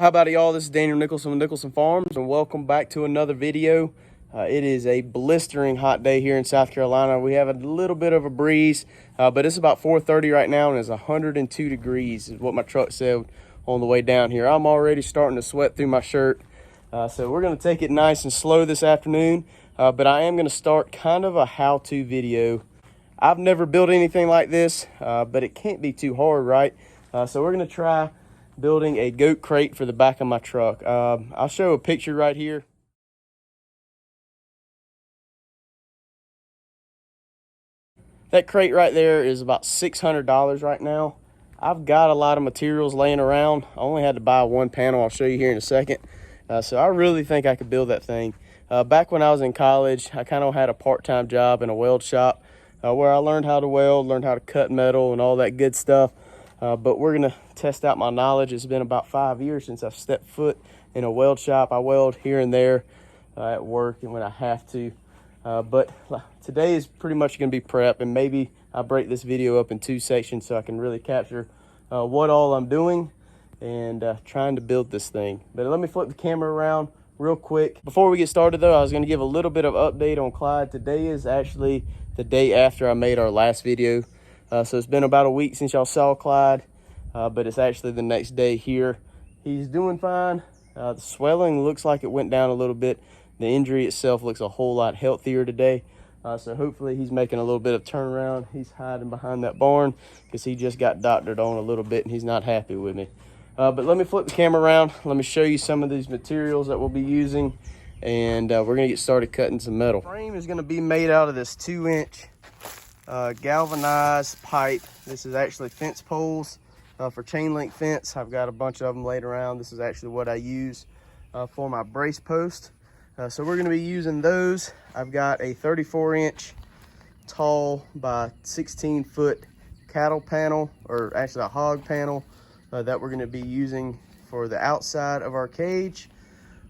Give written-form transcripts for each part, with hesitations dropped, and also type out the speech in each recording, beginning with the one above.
How about y'all? This is Daniel Nicholson with Nicholson Farms, and welcome back to another video. It is a blistering hot day here in South Carolina. We have a little bit of a breeze, but it's about 4:30 right now, and it's 102 degrees is what my truck said on the way down here. I'm already starting to sweat through my shirt, so we're going to take it nice and slow this afternoon, but I am going to start kind of a how-to video. I've never built anything like this, but it can't be too hard, right? So we're going to try building a goat crate for the back of my truck. I'll show a picture right here. That crate right there is about $600 right now. I've got a lot of materials laying around. I only had to buy one panel. I'll show you here in a second. So I really think I could build that thing. Back when I was in college, I kind of had a part-time job in a weld shop where I learned how to weld, learned how to cut metal and all that good stuff. But we're gonna test out my knowledge. It's been about 5 years since I've stepped foot in a weld shop. I weld here and there at work and when I have to. But today is pretty much gonna be prep, and maybe I break this video up in two sections so I can really capture what all I'm doing and trying to build this thing. But let me flip the camera around real quick. Before we get started though, I was gonna give a little bit of update on Clyde. Today is actually the day after I made our last video. So it's been about a week since y'all saw Clyde, but it's actually the next day here. He's doing fine. The swelling looks like it went down a little bit. The injury itself looks a whole lot healthier today. So hopefully he's making a little bit of turnaround. He's hiding behind that barn because he just got doctored on a little bit and he's not happy with me. But let me flip the camera around. Let me show you some of these materials that we'll be using, and we're gonna get started cutting some metal. The frame is gonna be made out of this 2-inch galvanized pipe. This is actually fence poles for chain link fence. I've got a bunch of them laid around. This is actually what I use for my brace post. So we're going to be using those. I've got a 34-inch tall by 16-foot cattle panel, or actually a hog panel, that we're going to be using for the outside of our cage.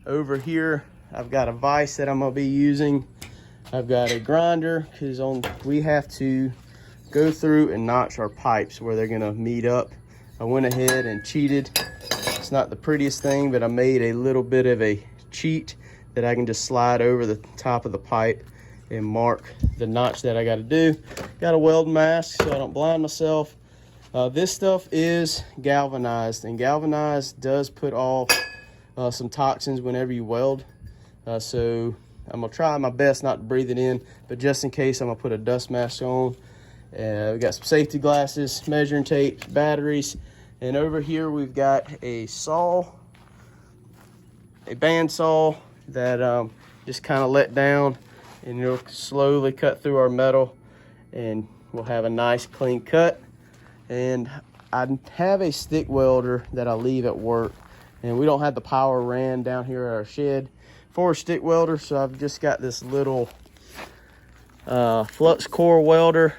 Over here I've got a vise that I'm going to be using. I've got a grinder because we have to go through and notch our pipes where they're gonna meet up. I went ahead and cheated. It's not the prettiest thing, but I made a little bit of a cheat that I can just slide over the top of the pipe and mark the notch that I gotta do. Got a weld mask so I don't blind myself. This stuff is galvanized, and galvanized does put off some toxins whenever you weld. So I'm gonna try my best not to breathe it in, but just in case, I'm gonna put a dust mask on. We got some safety glasses, measuring tape, batteries, and over here we've got a saw, a band saw that just kind of let down, and it'll slowly cut through our metal, and we'll have a nice clean cut. And I have a stick welder that I leave at work, and we don't have the power ran down here at our shed for a stick welder, so I've just got this little flux core welder.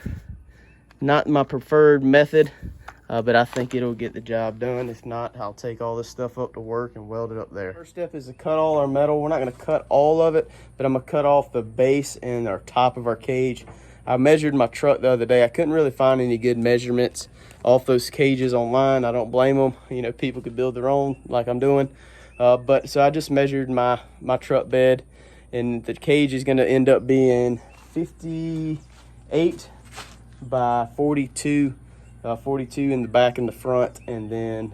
Not my preferred method, but I think it'll get the job done. If not, I'll take all this stuff up to work and weld it up there. First step is to cut all our metal. We're not going to cut all of it, but I'm going to cut off the base and our top of our cage. I measured my truck the other day. I couldn't really find any good measurements off those cages online. I don't blame them. You know, people could build their own like I'm doing. But so I just measured my truck bed, and the cage is going to end up being 58 by 42, 42 in the back and the front, and then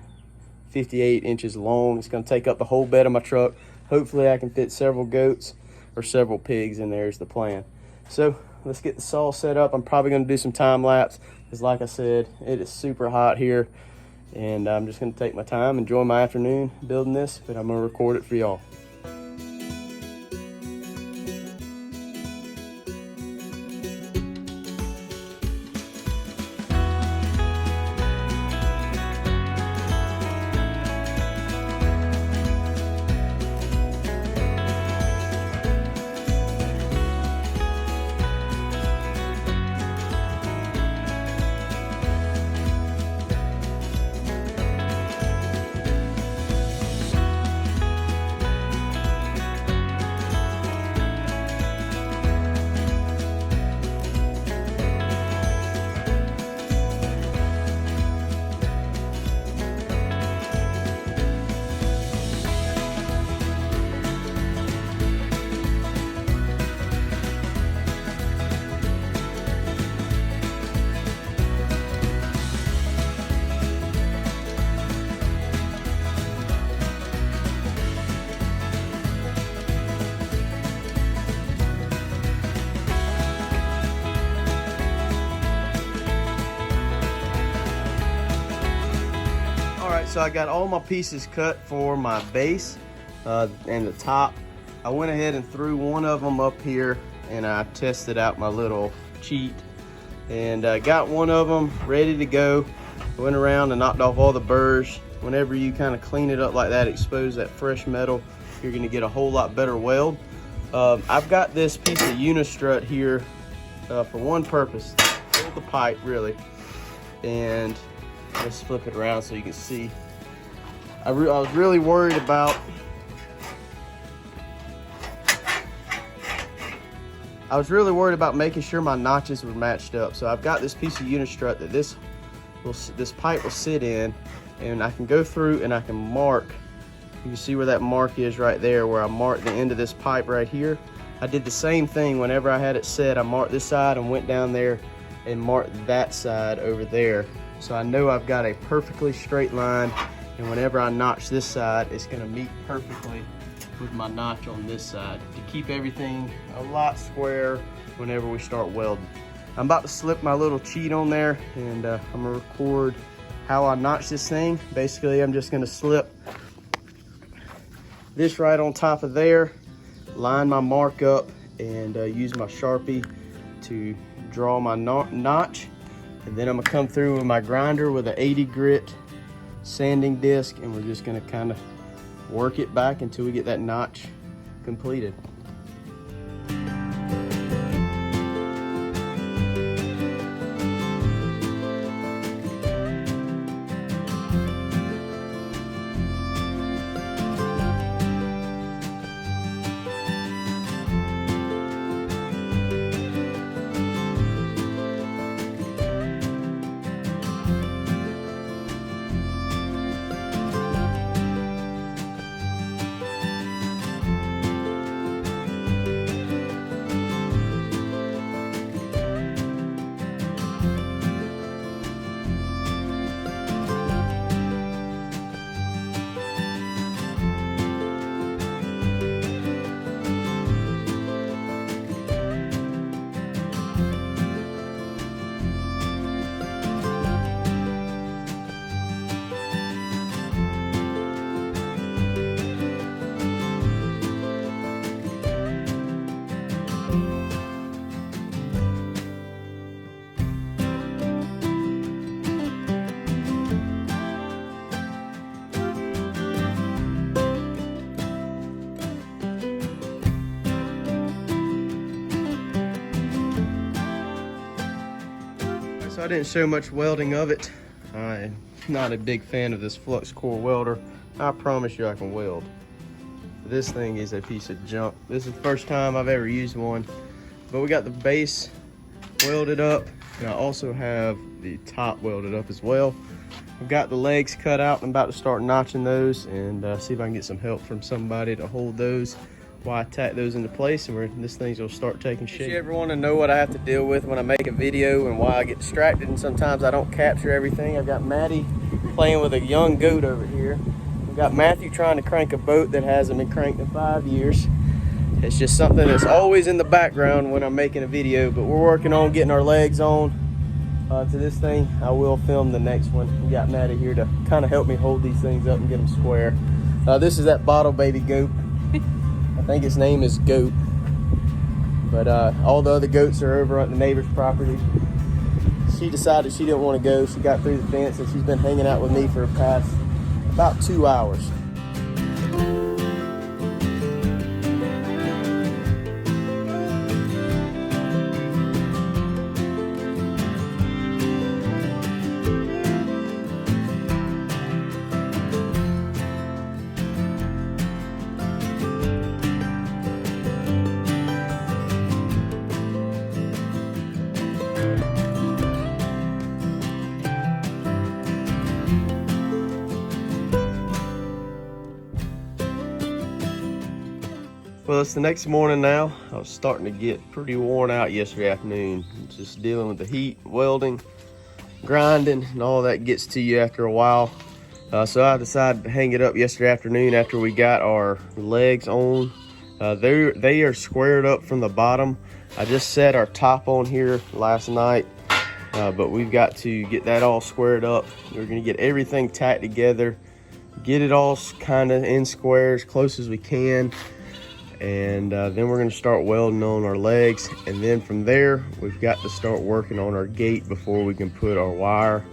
58 inches long. It's going to take up the whole bed of my truck. Hopefully I can fit several goats or several pigs in there is the plan. So let's get the saw set up. I'm probably going to do some time lapse because, like I said, it is super hot here. And I'm just going to take my time, enjoy my afternoon building this, but I'm going to record it for y'all. So I got all my pieces cut for my base and the top. I went ahead and threw one of them up here, and I tested out my little cheat, and I got one of them ready to go. Went around and knocked off all the burrs. Whenever you kind of clean it up like that, expose that fresh metal, you're gonna get a whole lot better weld. I've got this piece of unistrut here for one purpose, hold the pipe really, and let's flip it around so you can see. I was really worried about making sure my notches were matched up. So I've got this piece of unistrut that this pipe will sit in, and I can go through and I can mark. You can see where that mark is right there, where I marked the end of this pipe right here. I did the same thing whenever I had it set. I marked this side and went down there and marked that side over there. So I know I've got a perfectly straight line, and whenever I notch this side, it's gonna meet perfectly with my notch on this side to keep everything a lot squarer whenever we start welding. I'm about to slip my little cheat on there, and I'm gonna record how I notch this thing. Basically, I'm just gonna slip this right on top of there, line my mark up, and use my Sharpie to draw my notch. And then I'm gonna come through with my grinder with an 80 grit sanding disc, and we're just gonna kind of work it back until we get that notch completed. So I didn't show much welding of it. I'm not a big fan of this flux core welder. I promise you I can weld. This thing is a piece of junk. This is the first time I've ever used one. But we got the base welded up, and I also have the top welded up as well. I've got the legs cut out. I'm about to start notching those and see if I can get some help from somebody to hold those while I tack those into place, and this thing's gonna start taking shape. If you ever want to know what I have to deal with when I make a video and why I get distracted and sometimes I don't capture everything, I've got Maddie playing with a young goat over here. We've got Matthew trying to crank a boat that hasn't been cranked in 5 years. It's just something that's always in the background when I'm making a video, but we're working on getting our legs on to this thing. I will film the next one. We got Maddie here to kind of help me hold these things up and get them square. This is that bottle baby goat. I think his name is Goat, but all the other goats are over at the neighbor's property. She decided she didn't want to go. She got through the fence, and she's been hanging out with me for the past about 2 hours. Well, it's the next morning now. I was starting to get pretty worn out yesterday afternoon. Just dealing with the heat, welding, grinding, and all that gets to you after a while. So I decided to hang it up yesterday afternoon after we got our legs on. They are squared up from the bottom. I just set our top on here last night, but we've got to get that all squared up. We're gonna get everything tacked together, get it all kind of in squares, close as we can. And then we're going to start welding on our legs, and then from there we've got to start working on our gate before we can put our wire.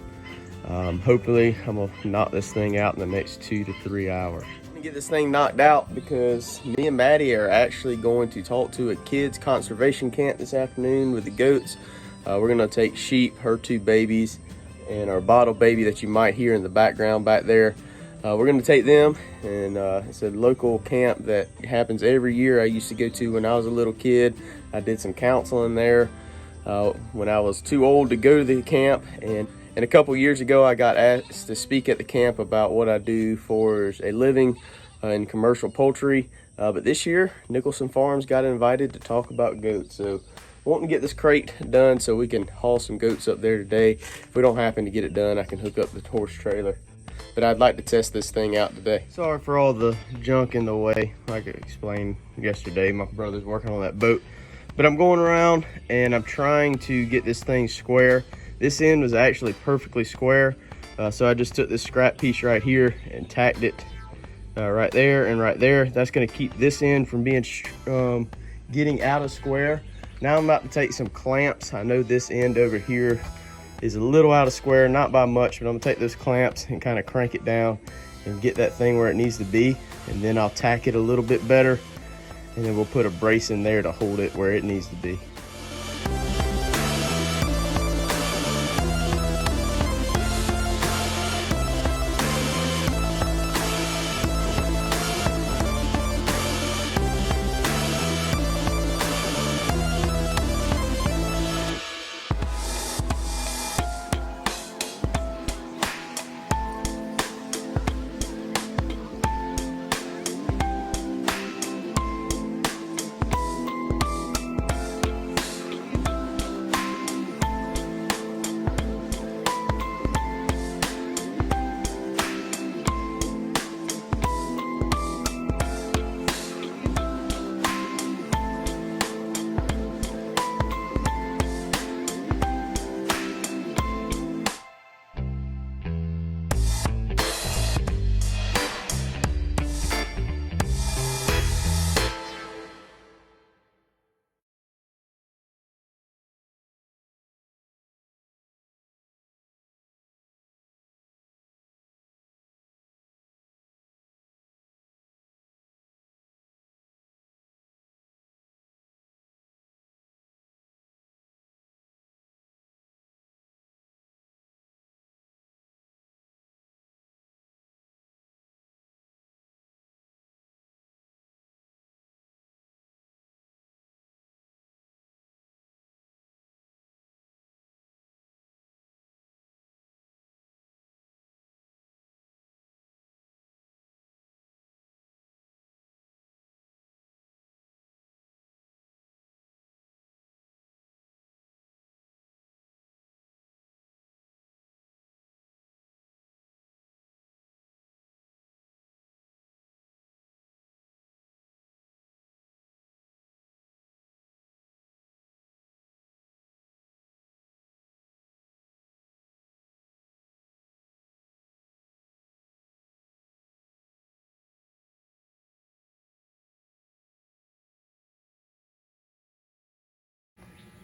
Hopefully I'm gonna knock this thing out in the next 2 to 3 hours. I'm gonna get this thing knocked out because me and Maddie are actually going to talk to a kids conservation camp this afternoon with the goats. We're gonna take Sheep, her 2 babies, and our bottle baby that you might hear in the background back there. We're going to take them, and it's a local camp that happens every year. I used to go to when I was a little kid. I did some counseling there when I was too old to go to the camp, and a couple years ago I got asked to speak at the camp about what I do for a living in commercial poultry. But this year Nicholson Farms got invited to talk about goats, so wanting to get this crate done so we can haul some goats up there today. If we don't happen to get it done, I can hook up the horse trailer. But I'd like to test this thing out today. Sorry for all the junk in the way. Like I explained yesterday, my brother's working on that boat. But I'm going around and I'm trying to get this thing square. This end was actually perfectly square. So I just took this scrap piece right here and tacked it right there and right there. That's gonna keep this end from being getting out of square. Now I'm about to take some clamps. I know this end over here is a little out of square, not by much, but I'm gonna take those clamps and kind of crank it down and get that thing where it needs to be, and then I'll tack it a little bit better, and then we'll put a brace in there to hold it where it needs to be.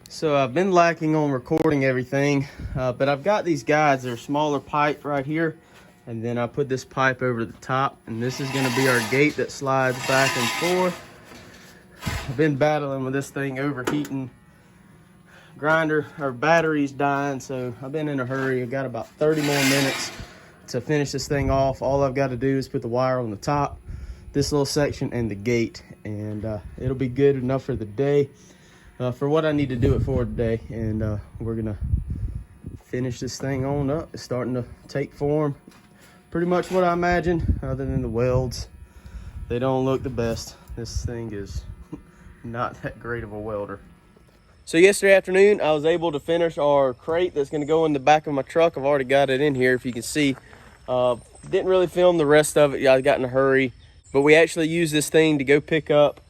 So I've been lacking on recording everything, but I've got these guides. They're a smaller pipe right here, and then I put this pipe over the top, and this is going to be our gate that slides back and forth. I've been battling with this thing overheating. Grinder or battery's dying, so I've been in a hurry. I've got about 30 more minutes to finish this thing off. All I've got to do is put the wire on the top, this little section, and the gate, and it'll be good enough for the day. For what I need to do it for today, and we're gonna finish this thing on up. It's starting to take form, pretty much what I imagined, other than the welds. They don't look the best. This thing is not that great of a welder. So yesterday afternoon I was able to finish our crate that's going to go in the back of my truck. I've already got it in here, if you can see. Didn't really film the rest of it. I got in a hurry, but we actually used this thing to go pick up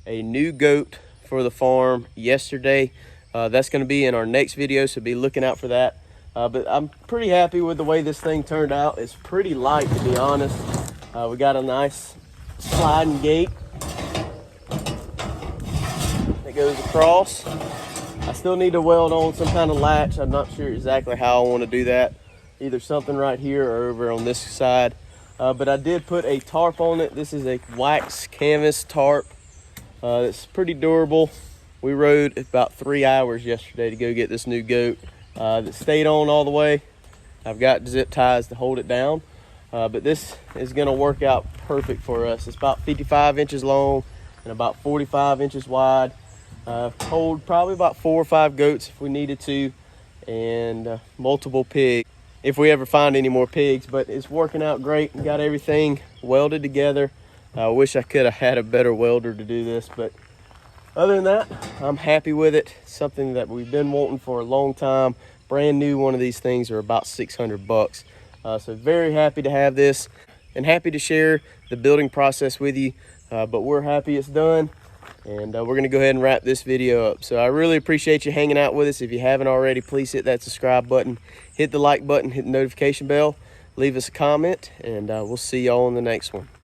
a new goat for the farm yesterday. That's going to be in our next video, so be looking out for that. But I'm pretty happy with the way this thing turned out. It's pretty light, to be honest. We got a nice sliding gate that goes across. I still need to weld on some kind of latch. I'm not sure exactly how I want to do that. Either something right here or over on this side. But I did put a tarp on it. This is a wax canvas tarp. It's pretty durable. We rode about 3 hours yesterday to go get this new goat that stayed on all the way. I've got zip ties to hold it down. But this is going to work out perfect for us. It's about 55 inches long and about 45 inches wide. Hold probably about 4 or 5 goats if we needed to, and multiple pigs if we ever find any more pigs. But it's working out great. We got everything welded together. I wish I could have had a better welder to do this, but other than that, I'm happy with it. Something that we've been wanting for a long time. Brand new one of these things are about 600 bucks. So very happy to have this and happy to share the building process with you. But we're happy it's done. And we're going to go ahead and wrap this video up. So I really appreciate you hanging out with us. If you haven't already, please hit that subscribe button, hit the like button, hit the notification bell, leave us a comment, and we'll see y'all in the next one.